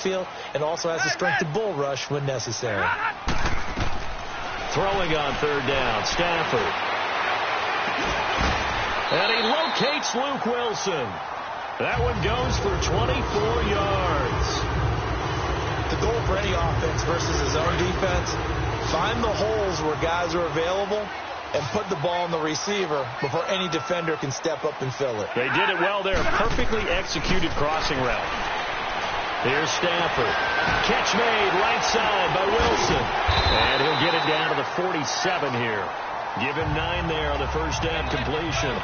backfield and also has the strength to bull rush when necessary. Throwing on third down, Stafford. And he locates Luke Wilson. That one goes for 24 yards. The goal for any offense versus his own defense, find the holes where guys are available and put the ball in the receiver before any defender can step up and fill it. They did it well there. Perfectly executed crossing route. Here's Stafford. Catch made right side by Wilson. And he'll get it down to the 47 here. Give him 9 there on the first down completion.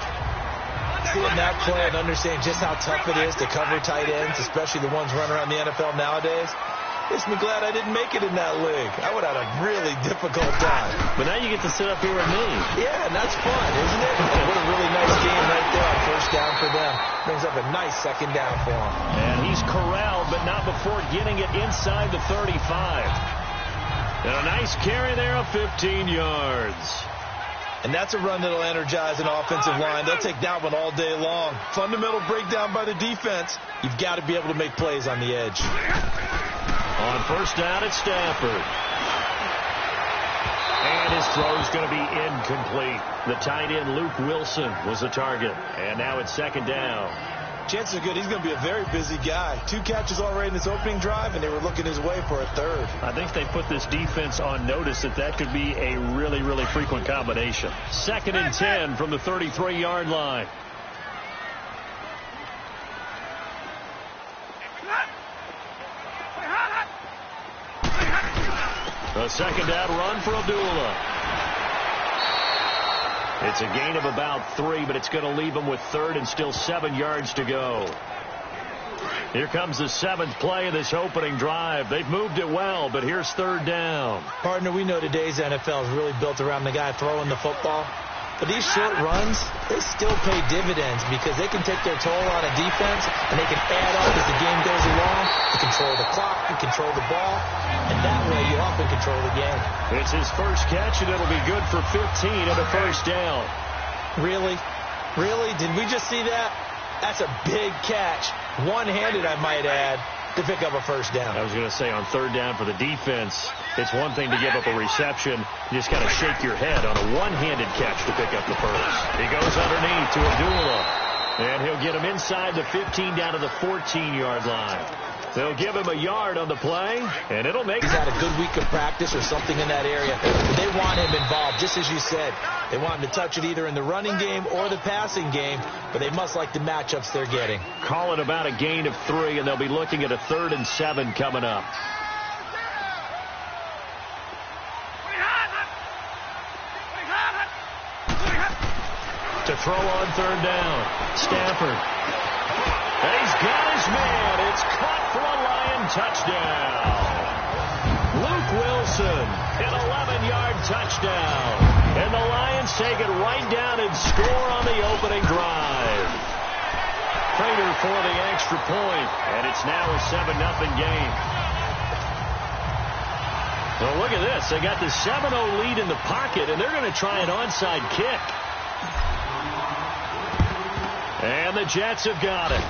Seeing that play and understand just how tough it is to cover tight ends, especially the ones running around the NFL nowadays, makes me glad I didn't make it in that league. I would have had a really difficult time. But now you get to sit up here with me. Yeah, and that's fun, isn't it? What a really nice game right there on first down for them. Brings up a nice second down for him. And he's corralled, but not before getting it inside the 35. And a nice carry there of 15 yards. And that's a run that'll energize an offensive line. They'll take that one all day long. Fundamental breakdown by the defense. You've got to be able to make plays on the edge. On first down, it's Stafford. And his throw's going to be incomplete. The tight end, Luke Wilson, was the target. And now it's second down. Chances are good he's going to be a very busy guy. 2 catches already in his opening drive, and they were looking his way for a third. I think they put this defense on notice that could be a really, really frequent combination. 2nd and 10 from the 33-yard line. A second down run for Abdullah. It's a gain of about 3, but it's going to leave him with 3rd and still 7 yards to go. Here comes the 7th play of this opening drive. They've moved it well, but here's 3rd down. Partner, we know today's NFL is really built around the guy throwing the football. But these short runs, they still pay dividends because they can take their toll on a defense and they can add up as the game goes along to control the clock and control the ball. And that way you often control the game. It's his first catch, and it'll be good for 15 and a first down. Really? Really? Did we just see that? That's a big catch. One-handed, I might add, to pick up a first down. I was going to say, on 3rd down for the defense, it's one thing to give up a reception. You just got to shake your head on a one-handed catch to pick up the first. He goes underneath to Abdullah. And he'll get him inside the 15 down to the 14-yard line. They'll give him a yard on the play, and it'll make... He's had a good week of practice or something in that area. But they want him involved, just as you said. They want him to touch it either in the running game or the passing game, but they must like the matchups they're getting. Call it about a gain of 3, and they'll be looking at a 3rd and 7 coming up. To throw on 3rd down, Stafford. And he's got his man. It's caught for a Lion touchdown. Luke Wilson, an 11-yard touchdown. And the Lions take it right down and score on the opening drive. Prater for the extra point, and it's now a 7-0 game. Well, look at this. They got the 7-0 lead in the pocket, and they're going to try an onside kick. And the Jets have got it.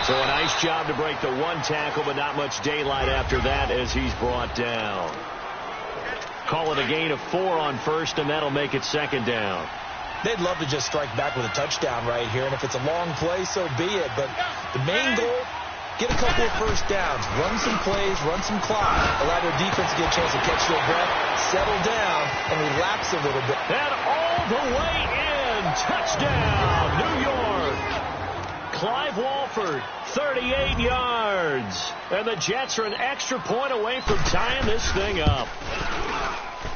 So a nice job to break the 1 tackle, but not much daylight after that as he's brought down. Call it a gain of 4 on first, and that'll make it 2nd down. They'd love to just strike back with a touchdown right here, and if it's a long play, so be it. But the main goal, get a couple of first downs, run some plays, run some clock, allow their defense to get a chance to catch their breath, settle down, and relax a little bit. And all the way in, touchdown, New York. Clive Walford, 38 yards. And the Jets are an extra point away from tying this thing up.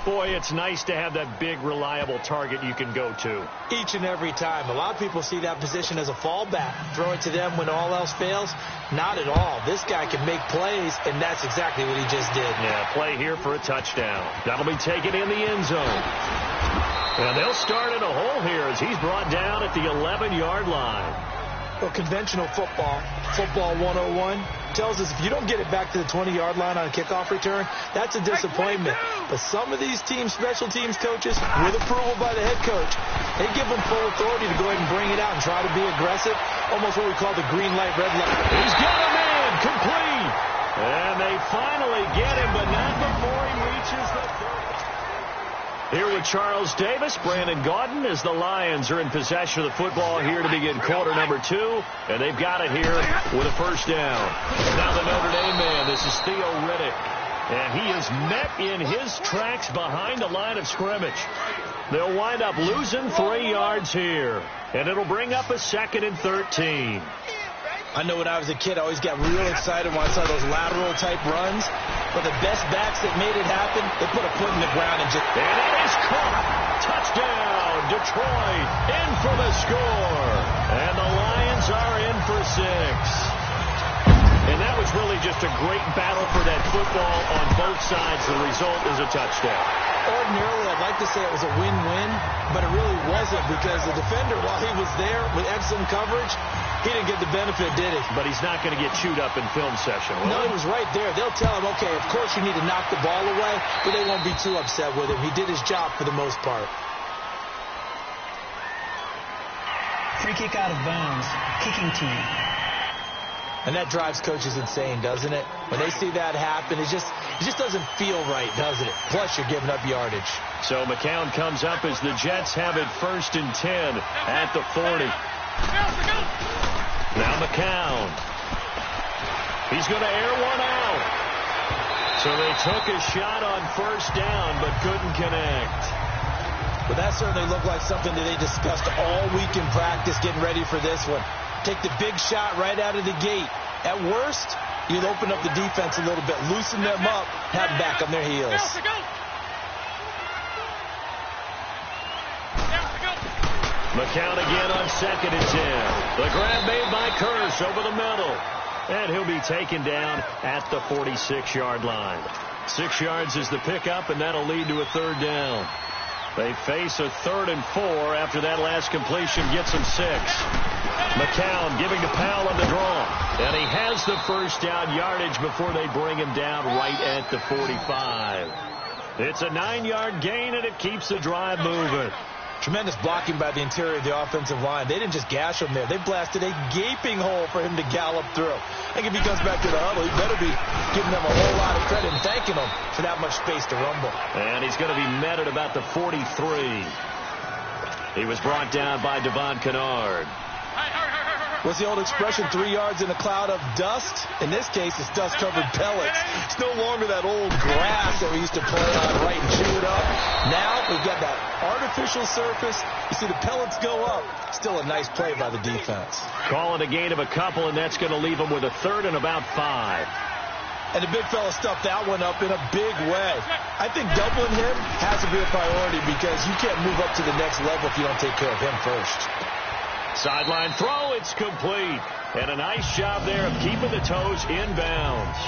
Boy, it's nice to have that big, reliable target you can go to. Each and every time. A lot of people see that position as a fallback. Throw it to them when all else fails. Not at all. This guy can make plays, and that's exactly what he just did. Yeah, play here for a touchdown. That'll be taken in the end zone. And they'll start in a hole here as he's brought down at the 11-yard line. Well, conventional football 101, tells us if you don't get it back to the 20-yard line on a kickoff return, that's a disappointment. But some of these teams, special teams coaches, with approval by the head coach, they give them full authority to go ahead and bring it out and try to be aggressive, almost what we call the green light, red light. He's got a man, complete. And they finally get him, but not before he reaches the 30. Here with Charles Davis, Brandon Gaudin, as the Lions are in possession of the football here to begin quarter number 2. And they've got it here with a first down. Now the Notre Dame man, this is Theo Riddick. And he is met in his tracks behind the line of scrimmage. They'll wind up losing 3 yards here. And it'll bring up a 2nd and 13. I know when I was a kid, I always got real excited when I saw those lateral-type runs. But the best backs that made it happen, they put a foot in the ground and just... And it is caught. Touchdown, Detroit, in for the score. And the Lions are in for 6. And that was really just a great battle for that football on both sides. The result is a touchdown. Ordinarily, I'd like to say it was a win-win, but it really wasn't because the defender, while he was there with excellent coverage, he didn't get the benefit, did he? But he's not going to get chewed up in film session, will No, he? he was right there. They'll tell him, okay, of course you need to knock the ball away, but they won't be too upset with him. He did his job for the most part. Free kick out of bounds. Kicking team. And that drives coaches insane, doesn't it? When they see that happen, it just doesn't feel right, does it? Plus, you're giving up yardage. So McCown comes up as the Jets have it 1st and 10 at the 40. Now McCown. He's going to air one out. So they took a shot on 1st down, but couldn't connect. But that certainly looked like something that they discussed all week in practice getting ready for this one. Take the big shot right out of the gate. At worst, you'll open up the defense a little bit, loosen them up, have them back on their heels. McCown again on 2nd and 10. The grab made by Curse over the middle. And he'll be taken down at the 46-yard line. 6 yards is the pickup, and that'll lead to a 3rd down. They face a 3rd and 4 after that last completion gets them 6. McCown giving to Powell on the draw. And he has the 1st down yardage before they bring him down right at the 45. It's a 9-yard gain, and it keeps the drive moving. Tremendous blocking by the interior of the offensive line. They didn't just gash him there. They blasted a gaping hole for him to gallop through. I think if he comes back to the huddle, he better be giving them a whole lot of credit and thanking them for that much space to rumble. And he's going to be met at about the 43. He was brought down by Devon Kennard. What's the old expression, 3 yards in a cloud of dust? In this case, it's dust-covered pellets. It's no longer that old grass that we used to play on, right, and chew it up. Now we've got that artificial surface. You see the pellets go up. Still a nice play by the defense. Calling a gain of a couple, and that's going to leave him with a 3rd and about 5. And the big fella stuffed that one up in a big way. I think doubling him has to be a priority because you can't move up to the next level if you don't take care of him first. Sideline throw, it's complete. And a nice job there of keeping the toes in bounds.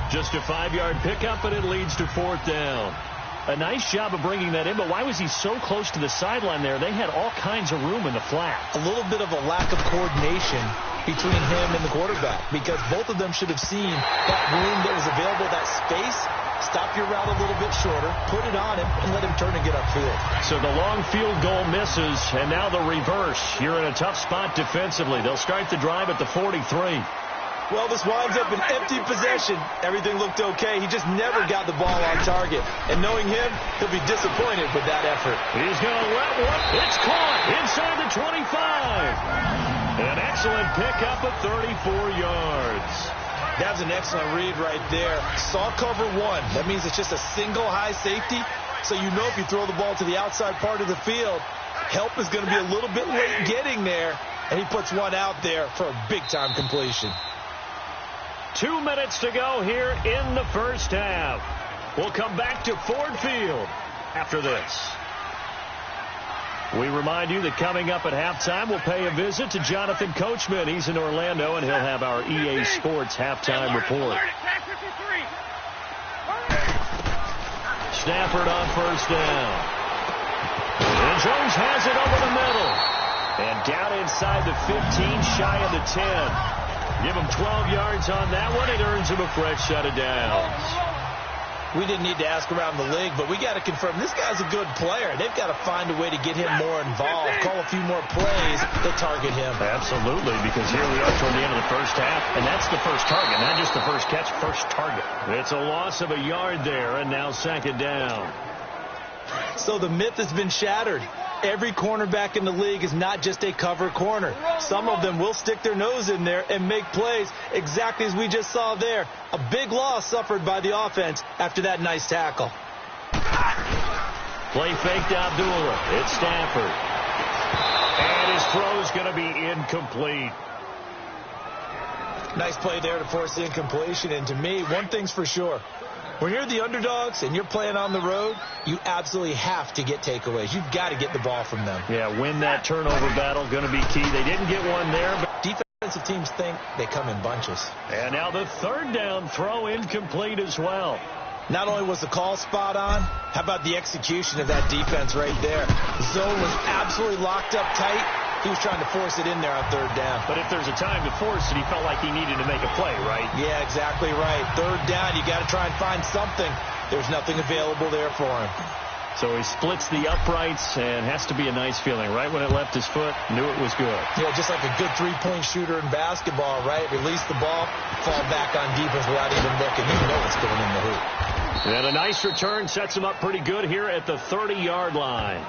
Just a 5-yard pickup, and it leads to 4th down. A nice job of bringing that in, but why was he so close to the sideline there? They had all kinds of room in the flat. A little bit of a lack of coordination between him and the quarterback because both of them should have seen that room that was available, that space. Stop your route a little bit shorter, put it on him, and let him turn and get upfield. So the long field goal misses, and now the reverse. You're in a tough spot defensively. They'll start the drive at the 43. Well, this winds up an empty possession. Everything looked okay. He just never got the ball on target. And knowing him, he'll be disappointed with that effort. He's going to let one. It's caught inside the 25. An excellent pickup of 34 yards. That's an excellent read right there. Saw cover 1. That means it's just a single high safety. So you know if you throw the ball to the outside part of the field, help is going to be a little bit late getting there. And he puts one out there for a big-time completion. 2 minutes to go here in the first half. We'll come back to Ford Field after this. We remind you that coming up at halftime, we'll pay a visit to Jonathan Coachman. He's in Orlando, and he'll have our EA Sports halftime report. Stafford on 1st down. And Jones has it over the middle. And down inside the 15, shy of the 10. Give him 12 yards on that one. It earns him a fresh set of downs. We didn't need to ask around the league, but we got to confirm this guy's a good player. They've got to find a way to get him more involved, call a few more plays that target him. Absolutely, because here we are toward the end of the first half, and that's the first target, not just the first catch, first target. It's a loss of a yard there, and now second down. So the myth has been shattered. Every cornerback in the league is not just a cover corner. Some of them will stick their nose in there and make plays exactly as we just saw there. A big loss suffered by the offense after that nice tackle. Play faked Abdullah. It's Stafford. And his throw is going to be incomplete. Nice play there to force the incompletion. And to me, one thing's for sure. When you're the underdogs and you're playing on the road, you absolutely have to get takeaways. You've got to get the ball from them. Yeah, win that turnover battle, going to be key. They didn't get one there, but defensive teams think they come in bunches. And now the third down throw incomplete as well. Not only was the call spot on, how about the execution of that defense right there? The zone was absolutely locked up tight. He was trying to force it in there on third down. But if there's a time to force it, he felt like he needed to make a play, right? Yeah, exactly right. Third down, you got to try and find something. There's nothing available there for him. So he splits the uprights and has to be a nice feeling. Right when it left his foot, knew it was good. Yeah, just like a good three-point shooter in basketball, right? Release the ball, fall back on defense without even looking. You know it's going in the hoop. And a nice return sets him up pretty good here at the 30-yard line.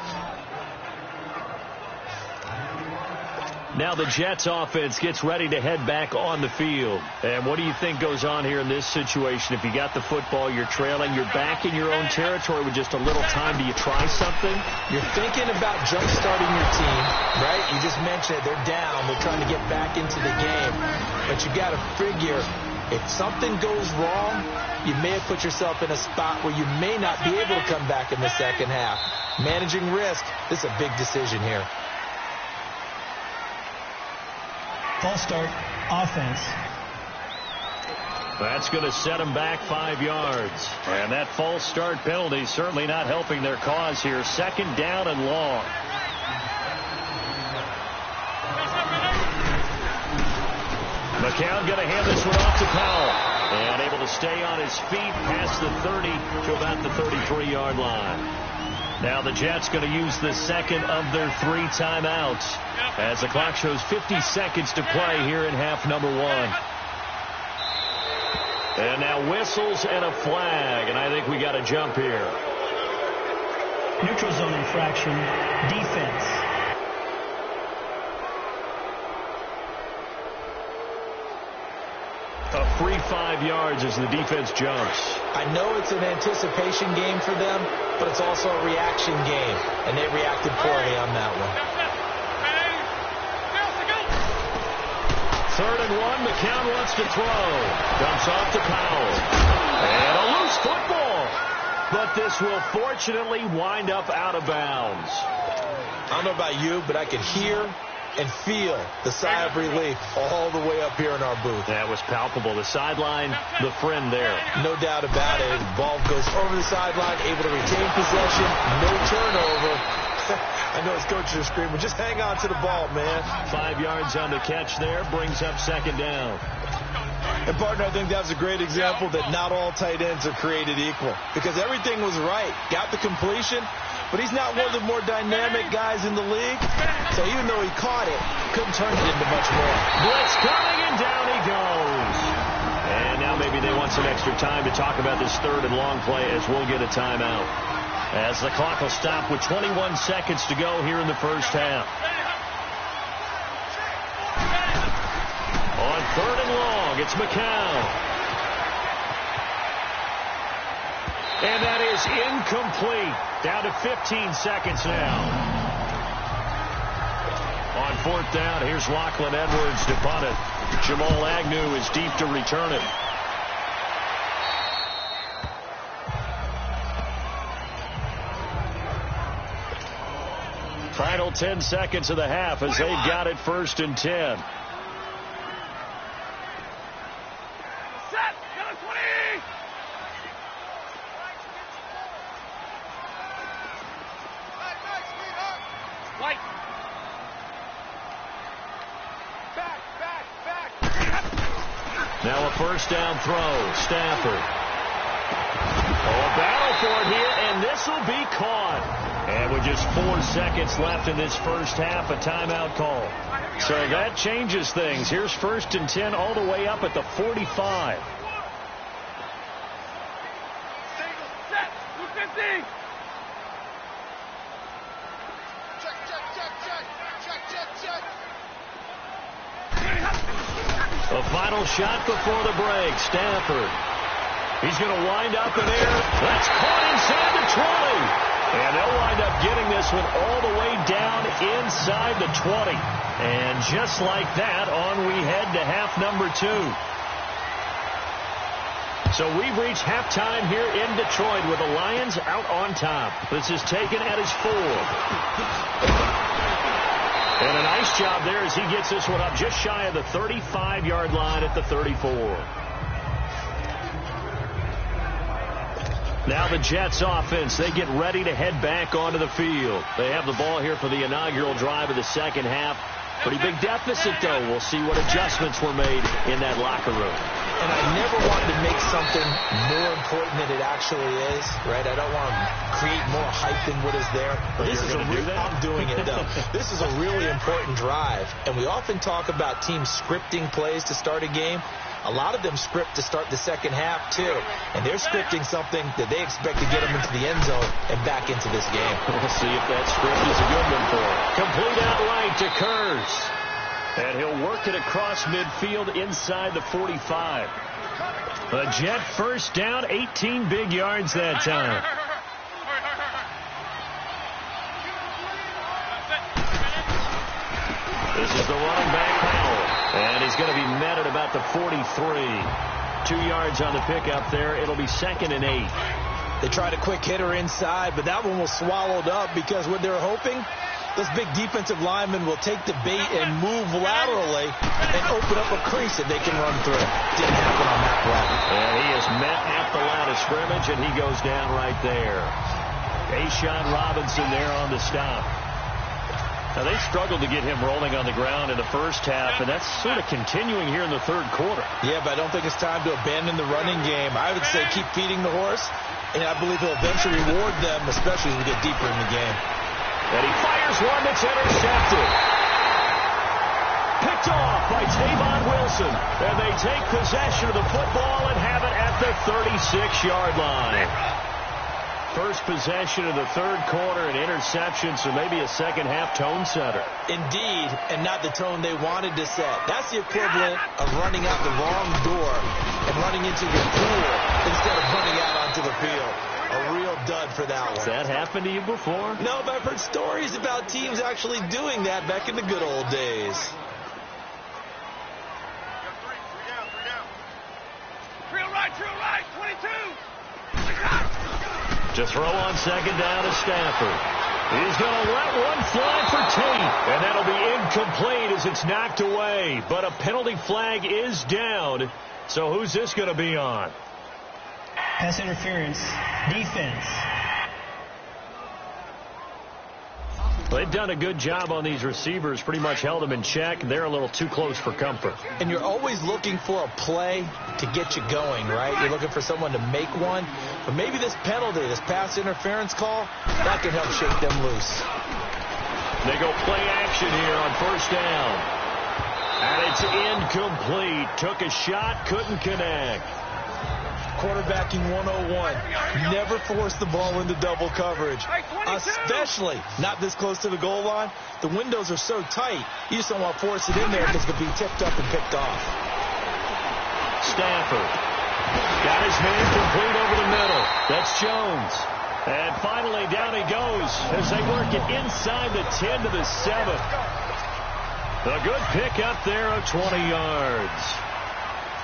Now the Jets offense gets ready to head back on the field. And what do you think goes on here in this situation? If you got the football, you're trailing, you're back in your own territory with just a little time. Do you try something? You're thinking about jump-starting your team, right? You just mentioned it. They're down. They're trying to get back into the game. But you got to figure if something goes wrong, you may have put yourself in a spot where you may not be able to come back in the second half. Managing risk, this is a big decision here. False start, offense. That's going to set them back 5 yards. And that false start penalty certainly not helping their cause here. Second down and long. McCown going to hand this one off to Powell. And able to stay on his feet past the 30 to about the 33-yard line. Now the Jets going to use the second of their 3 timeouts as the clock shows 50 seconds to play here in half number 1. And now whistles and a flag, and I think we got a jump here. Neutral zone infraction, defense. A free 5 yards as the defense jumps. I know it's an anticipation game for them, but it's also a reaction game, and they reacted poorly on that one. 3rd and 1, McCown wants to throw. Dumps off to Powell. And a loose football. But this will fortunately wind up out of bounds. I don't know about you, but I could hear and feel the sigh of relief all the way up here in our booth. That was palpable. The sideline, the friend there. No doubt about it. The ball goes over the sideline, able to retain possession, no turnover. I know his coaches are screaming, just hang on to the ball, man. 5 yards on the catch there, brings up second down. And, partner, I think that was a great example that not all tight ends are created equal because everything was right. Got the completion, but he's not one of the more dynamic guys in the league. So even though he caught it, couldn't turn it into much more. Blitz coming, and down he goes. And now maybe they want some extra time to talk about this 3rd and long play as we'll get a timeout. As the clock will stop with 21 seconds to go here in the first half. On 3rd and long, it's McCown. And that is incomplete. Down to 15 seconds now. On 4th down, here's Lachlan Edwards to punt it. Jamal Agnew is deep to return it. Final 10 seconds of the half as they've got it 1st and 10. Now a first down throw. Stafford. Oh, battle for it here, and this will be caught. And with just 4 seconds left in this first half, a timeout call. So that changes things. Here's 1st and 10 all the way up at the 45. A final shot before the break. Stafford. He's going to wind up in air. That's caught inside the 20. And they'll wind up getting this one all the way down inside the 20. And just like that, on we head to half number 2. So we've reached halftime here in Detroit with the Lions out on top. This is taken at his 4. And a nice job there as he gets this one up just shy of the 35-yard line at the 34. Now the Jets offense, they get ready to head back onto the field. They have the ball here for the inaugural drive of the second half. Pretty big deficit, though. We'll see what adjustments were made in that locker room. And I never wanted to make something more important than it actually is, right? I don't want to create more hype than what is there. But this is I'm doing it, though. This is a really important drive. And we often talk about teams scripting plays to start a game. A lot of them script to start the second half, too. And they're scripting something that they expect to get them into the end zone and back into this game. We'll see if that script is a good one for him. Complete out right to Kurz. And he'll work it across midfield inside the 45. A Jet first down, 18 big yards that time. This is the running back, Powell. And he's going to be met at about the 43. 2 yards on the pickup there. It'll be 2nd and 8. They tried a quick hitter inside, but that one was swallowed up because what they're hoping, those big defensive linemen will take the bait and move laterally and open up a crease that they can run through. Didn't happen on that play. And he is met at the line of scrimmage, and he goes down right there. A'Shawn Robinson there on the stop. Now, they struggled to get him rolling on the ground in the first half, and that's sort of continuing here in the third quarter. Yeah, but I don't think it's time to abandon the running game. I would say keep feeding the horse, and I believe he'll eventually reward them, especially as we get deeper in the game. And he fires one that's intercepted. Picked off by Tavon Wilson. And they take possession of the football and have it at the 36-yard line. First possession of the third quarter, an interception, so maybe a second-half tone setter. Indeed, and not the tone they wanted to set. That's the equivalent of running out the wrong door and running into your pool instead of running out onto the field. A real dud for that one. Has that happened to you before? No, but I've heard stories about teams actually doing that back in the good old days. Drill right, 22. To throw on second down to Stafford. He's going to let one fly for Tate. And that'll be incomplete as it's knocked away. But a penalty flag is down. So who's this going to be on? Pass interference. Defense. Well, they've done a good job on these receivers, pretty much held them in check. They're a little too close for comfort. And you're always looking for a play to get you going, right? You're looking for someone to make one. But maybe this penalty, this pass interference call, that can help shake them loose. They go play action here on first down. And it's incomplete. Took a shot, couldn't connect. Quarterbacking 101. Never force the ball into double coverage, especially not this close to the goal line. The windows are so tight, you just don't want to force it in there because it could be tipped up and picked off. Stafford got his man complete over the middle. That's Jones. And finally down he goes as they work it inside the 10 to the 7. A good pick up there of 20 yards.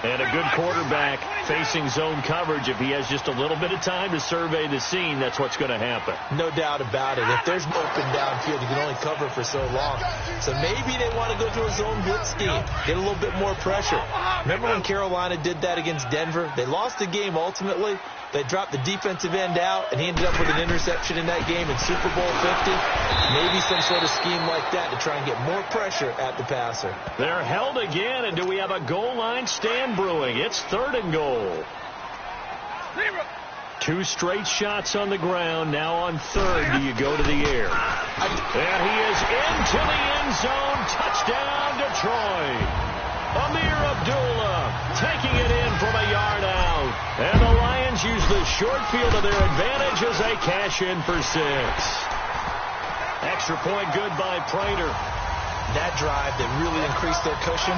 And a good quarterback facing zone coverage. If he has just a little bit of time to survey the scene, that's what's going to happen. No doubt about it. If there's open downfield, you can only cover for so long. So maybe they want to go to a zone blitz scheme, get a little bit more pressure. Remember when Carolina did that against Denver? They lost the game ultimately. They dropped the defensive end out, and he ended up with an interception in that game in Super Bowl 50. Maybe some sort of scheme like that to try and get more pressure at the passer. They're held again, and do we have a goal line stand momentum brewing. It's 3rd and goal. 2 straight shots on the ground. Now on 3rd, do you go to the air? And he is into the end zone. Touchdown, Detroit. Amir Abdullah taking it in from a yard out. And the Lions use the short field to their advantage as they cash in for 6. Extra point good by Prater. That drive that really increased their cushion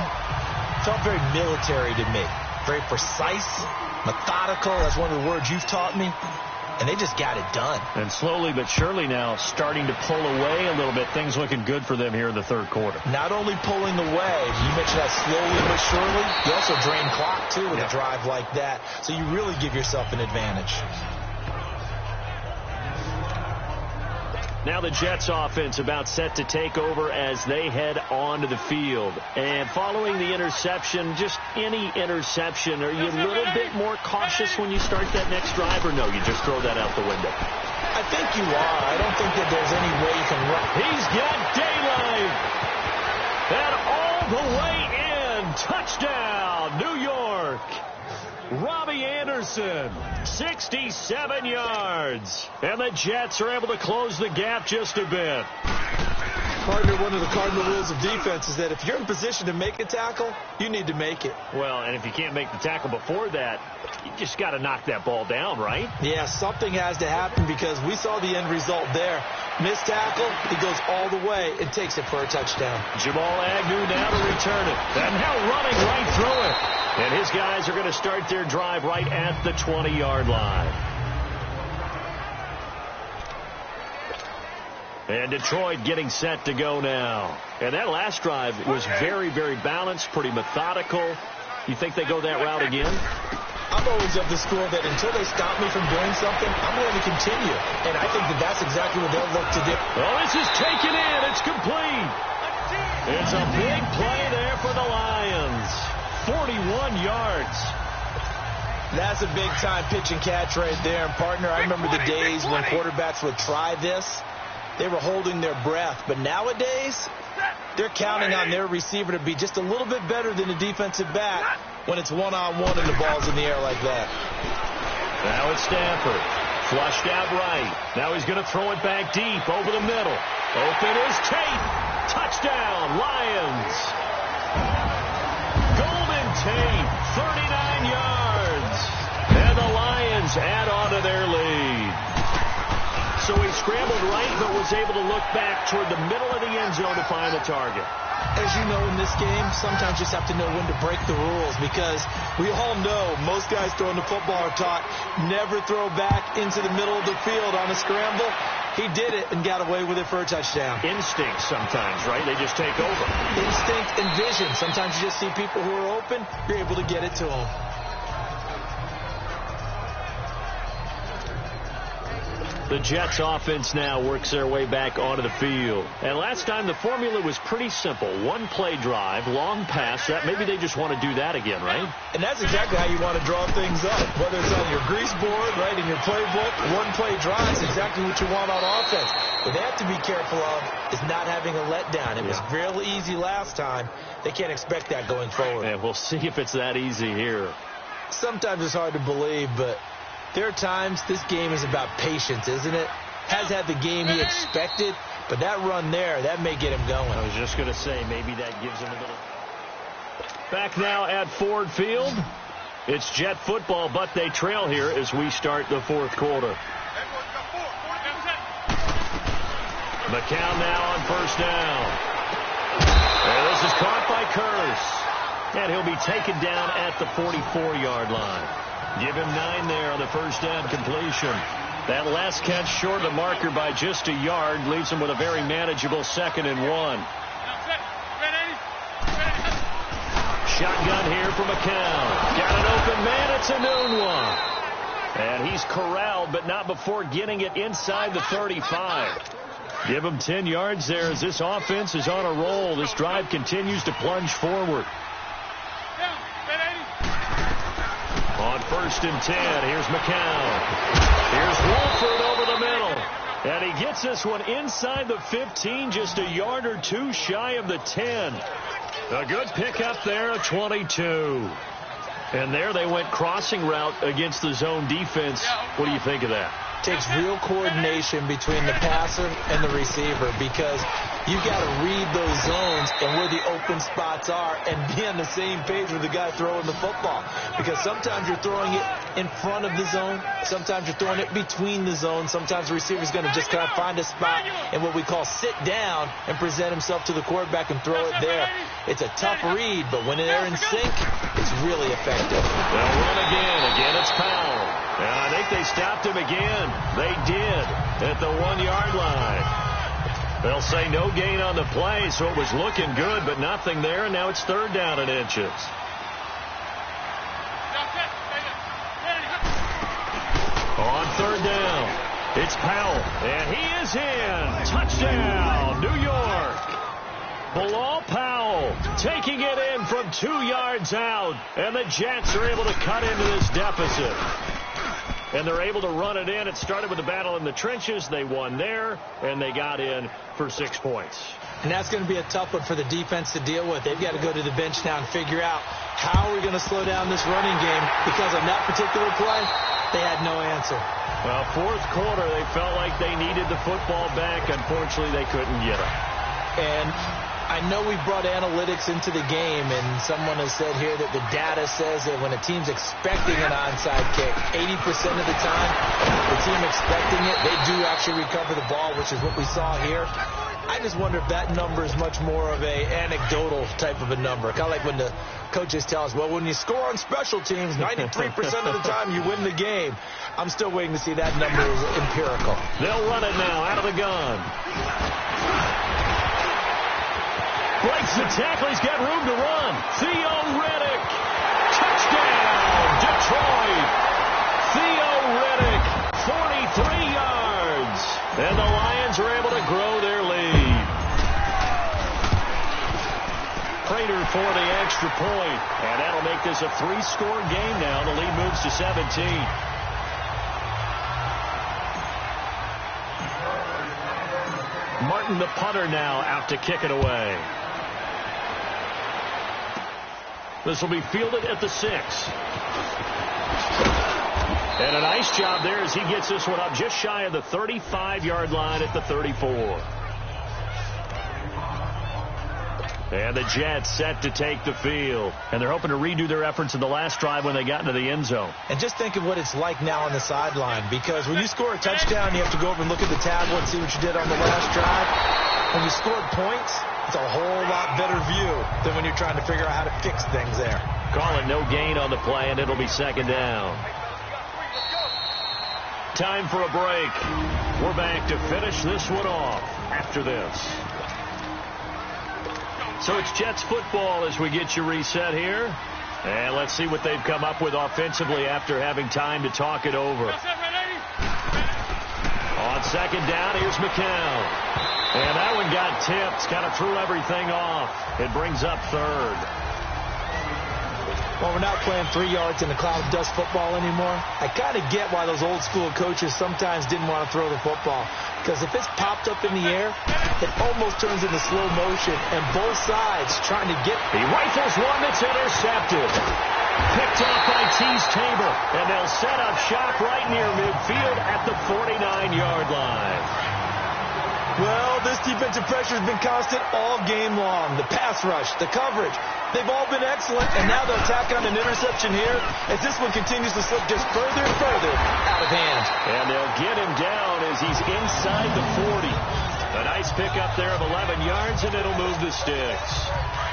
felt very military to me. Very precise, methodical. That's one of the words you've taught me. And they just got it done. And slowly but surely now starting to pull away a little bit. Things looking good for them here in the 3rd quarter. Not only pulling away, you mentioned that slowly but surely. You also drain clock, too, with a drive like that. So you really give yourself an advantage. Now the Jets offense about set to take over as they head onto the field. And following the interception, just any interception, are you a little bit more cautious when you start that next drive, or no, you just throw that out the window? I think you are. I don't think that there's any way you can run. He's got daylight. And all the way in. Touchdown, New York. Robbie Anderson, 67 yards. And the Jets are able to close the gap just a bit. Partner, one of the cardinal rules of defense is that if you're in position to make a tackle, you need to make it. Well, and if you can't make the tackle before that, you just got to knock that ball down, right? Yeah, something has to happen because we saw the end result there. Missed tackle, he goes all the way and takes it for a touchdown. Jamal Agnew now to return it. And now running right through it. And his guys are going to start their drive right at the 20-yard line. And Detroit getting set to go now. And that last drive was very, very balanced, pretty methodical. You think they go that route again? I'm always of the school that until they stop me from doing something, I'm going to continue. And I think that that's exactly what they'll look to do. Oh, this is taken in. It's complete. It's a big play there for the Lions. 41 yards. That's a big-time pitch and catch right there. And, partner, I remember the days when quarterbacks would try this. They were holding their breath. But nowadays, they're counting on their receiver to be just a little bit better than a defensive back when it's one-on-one and the ball's in the air like that. Now it's Stafford. Flushed out right. Now he's going to throw it back deep over the middle. Open is Tate. Touchdown, Lions. Golden Tate, 39 yards. And the Lions add on to their lead. So he scrambled right, but was able to look back toward the middle of the end zone to find the target. As you know, in this game, sometimes you just have to know when to break the rules because we all know most guys throwing the football are taught never throw back into the middle of the field on a scramble. He did it and got away with it for a touchdown. Instinct sometimes, right? They just take over. Instinct and vision. Sometimes you just see people who are open, you're able to get it to them. The Jets offense now works their way back onto the field. And last time the formula was pretty simple. One play drive, long pass. That maybe they just want to do that again, right? And that's exactly how you want to draw things up. Whether it's on your grease board, right, in your playbook, one play drive is exactly what you want on offense. What they have to be careful of is not having a letdown. It was real easy last time. They can't expect that going forward. And we'll see if it's that easy here. Sometimes it's hard to believe, but there are times this game is about patience, isn't it? Has had the game he expected, but that run there, that may get him going. I was just going to say, maybe that gives him a little. Back now at Ford Field. It's Jet football, but they trail here as we start the 4th quarter. McCown now on first down. And this is caught by Curse. And he'll be taken down at the 44-yard line. Give him 9 there on the first down completion. That last catch short of the marker by just a yard leaves him with a very manageable 2nd and 1. Shotgun here for McCown. Got an open man. It's a noon one. And he's corralled, but not before getting it inside the 35. Give him 10 yards there as this offense is on a roll. This drive continues to plunge forward. On 1st and 10, here's McCown. Here's Wolford over the middle. And he gets this one inside the 15, just a yard or two shy of the 10. A good pickup there, a 22. And there they went crossing route against the zone defense. What do you think of that? Takes real coordination between the passer and the receiver, because you've got to read those zones and where the open spots are and be on the same page with the guy throwing the football. Because sometimes you're throwing it in front of the zone. Sometimes you're throwing it between the zones. Sometimes the receiver's going to just kind of find a spot and what we call sit down and present himself to the quarterback and throw it there. It's a tough read, but when they're in sync, it's really effective. They'll run again. Again, it's Powell. And I think they stopped him again. They did at the 1-yard line. They'll say no gain on the play, so it was looking good, but nothing there, and now it's 3rd down and inches. On 3rd down, it's Powell, and he is in. Touchdown, New York. Bilal Powell taking it in from 2 yards out, and the Jets are able to cut into this deficit. And they're able to run it in. It started with a battle in the trenches. They won there, and they got in for 6 points. And that's going to be a tough one for the defense to deal with. They've got to go to the bench now and figure out how are we going to slow down this running game, because on that particular play, they had no answer. Well, 4th quarter, they felt like they needed the football back. Unfortunately, they couldn't get it. And I know we brought analytics into the game, and someone has said here that the data says that when a team's expecting an onside kick, 80% of the time, the team expecting it, they do actually recover the ball, which is what we saw here. I just wonder if that number is much more of a anecdotal type of a number. Kind of like when the coaches tell us, well, when you score on special teams, 93% of the time you win the game. I'm still waiting to see that number is empirical. They'll run it now out of the gun. Breaks the tackle. He's got room to run. Theo Riddick. Touchdown, Detroit. Theo Riddick, 43 yards. And the Lions are able to grow their lead. Prater for the extra point. And that'll make this a 3-score game now. The lead moves to 17. Martin, the punter, now out to kick it away. This will be fielded at the 6. And a nice job there as he gets this one up just shy of the 35-yard line at the 34. And the Jets set to take the field. And they're hoping to redo their efforts in the last drive when they got into the end zone. And just think of what it's like now on the sideline, because when you score a touchdown, you have to go over and look at the tablet and see what you did on the last drive. When you scored points, it's a whole lot better view than when you're trying to figure out how to fix things there. Call it no gain on the play, and it'll be 2nd down. Time for a break. We're back to finish this one off after this. So it's Jets football as we get you reset here. And let's see what they've come up with offensively after having time to talk it over. On 2nd down, here's McCown. And that one got tipped. Kind of threw everything off. It brings up 3rd. Well, we're not playing 3 yards in a cloud of dust football anymore. I kind of get why those old school coaches sometimes didn't want to throw the football. Because if it's popped up in the air, it almost turns into slow motion. And both sides trying to get... He rifles one that's intercepted. Picked off by Tease Tabor. And they'll set up shop right near midfield at the 49-yard line. Well, this defensive pressure has been constant all game long. The pass rush, the coverage, they've all been excellent, and now they'll tack on an interception here as this one continues to slip just further and further out of hand. And they'll get him down as he's inside the 40. A nice pickup there of 11 yards, and it'll move the sticks.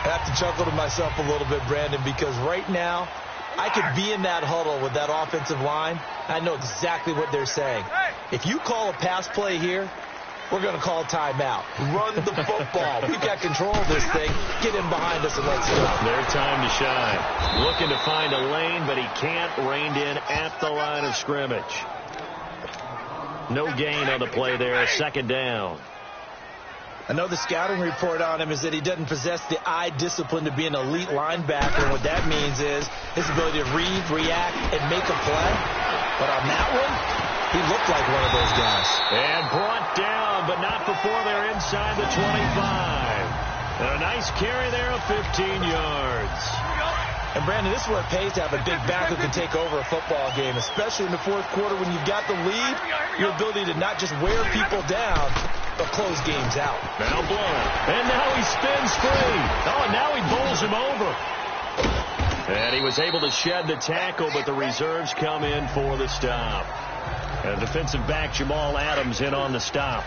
I have to chuckle to myself a little bit, Brandon, because right now I could be in that huddle with that offensive line. I know exactly what they're saying. If you call a pass play here, we're going to call timeout. Run the football. We've got control of this thing. Get in behind us and let's go. Their time to shine. Looking to find a lane, but he can't. Reined in at the line of scrimmage. No gain on the play there. 2nd down. I know the scouting report on him is that he doesn't possess the eye discipline to be an elite linebacker. And what that means is his ability to read, react, and make a play. But on that one, he looked like one of those guys. And brought down, but not before they're inside the 25. And a nice carry there of 15 yards. And, Brandon, this is what it pays to have a big back who can take over a football game, especially in the fourth quarter when you've got the lead, your ability to not just wear people down, but close games out. Now blown. And now he spins free. Oh, and now he bowls him over. And he was able to shed the tackle, but the reserves come in for the stop. And defensive back Jamal Adams in on the stop.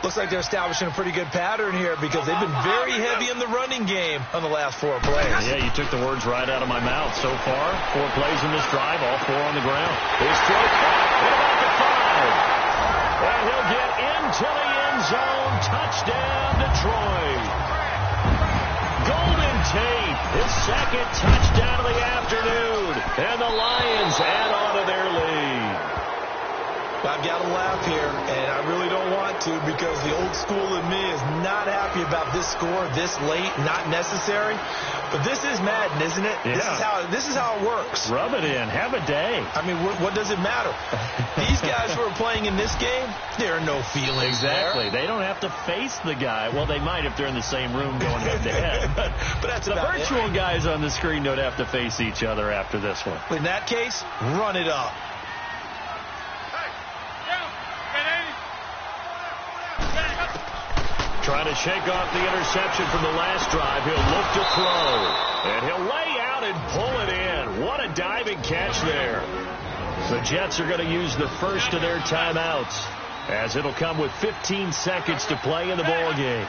Looks like they're establishing a pretty good pattern here because they've been very heavy in the running game on the last 4 plays. Yeah, you took the words right out of my mouth. So far, 4 plays in this drive, all 4 on the ground. His throw caught at about the 5. And he'll get into the end zone. Touchdown, Detroit. Golden Tate, his second touchdown of the afternoon. And the Lions add on to their lead. I've got to laugh here, and I really don't want to because the old school in me is not happy about this score this late, not necessary. But this is Madden, isn't it? Yeah. This is how it works. Rub it in. Have a day. I mean, what does it matter? These guys who are playing in this game, there are no feelings Exactly. there. They don't have to face the guy. Well, they might if they're in the same room going head-to-head. but that's the virtual guys on the screen don't have to face each other after this one. In that case, run it up. Trying to shake off the interception from the last drive. He'll look to throw. And he'll lay out and pull it in. What a diving catch there. The Jets are going to use the first of their timeouts, as it'll come with 15 seconds to play in the ball game.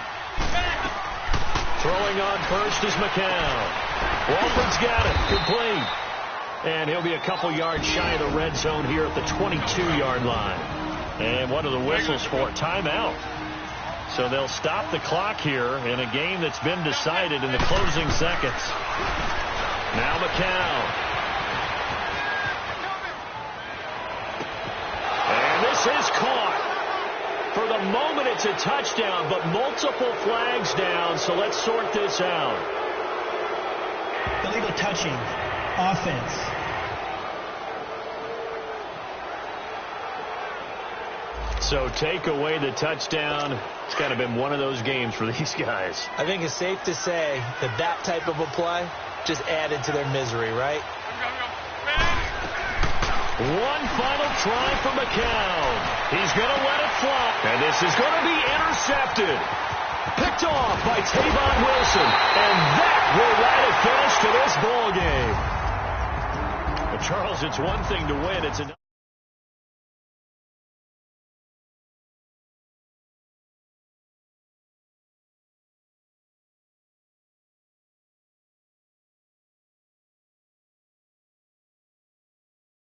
Throwing on first is McCown. Walford's got it. Complete. And he'll be a couple yards shy of the red zone here at the 22-yard line. And what are the whistles for? Timeout. So they'll stop the clock here in a game that's been decided in the closing seconds. Now McCown. And this is caught. For the moment, it's a touchdown, but multiple flags down, so let's sort this out. Illegal touching. Offense. So take away the touchdown. It's kind of been one of those games for these guys. I think it's safe to say that type of a play just added to their misery, right? One final try for McCown. He's going to let it fly. And this is going to be intercepted. Picked off by Tavon Wilson. And that will write a finish to this ball game. But Charles, it's one thing to win. It's another.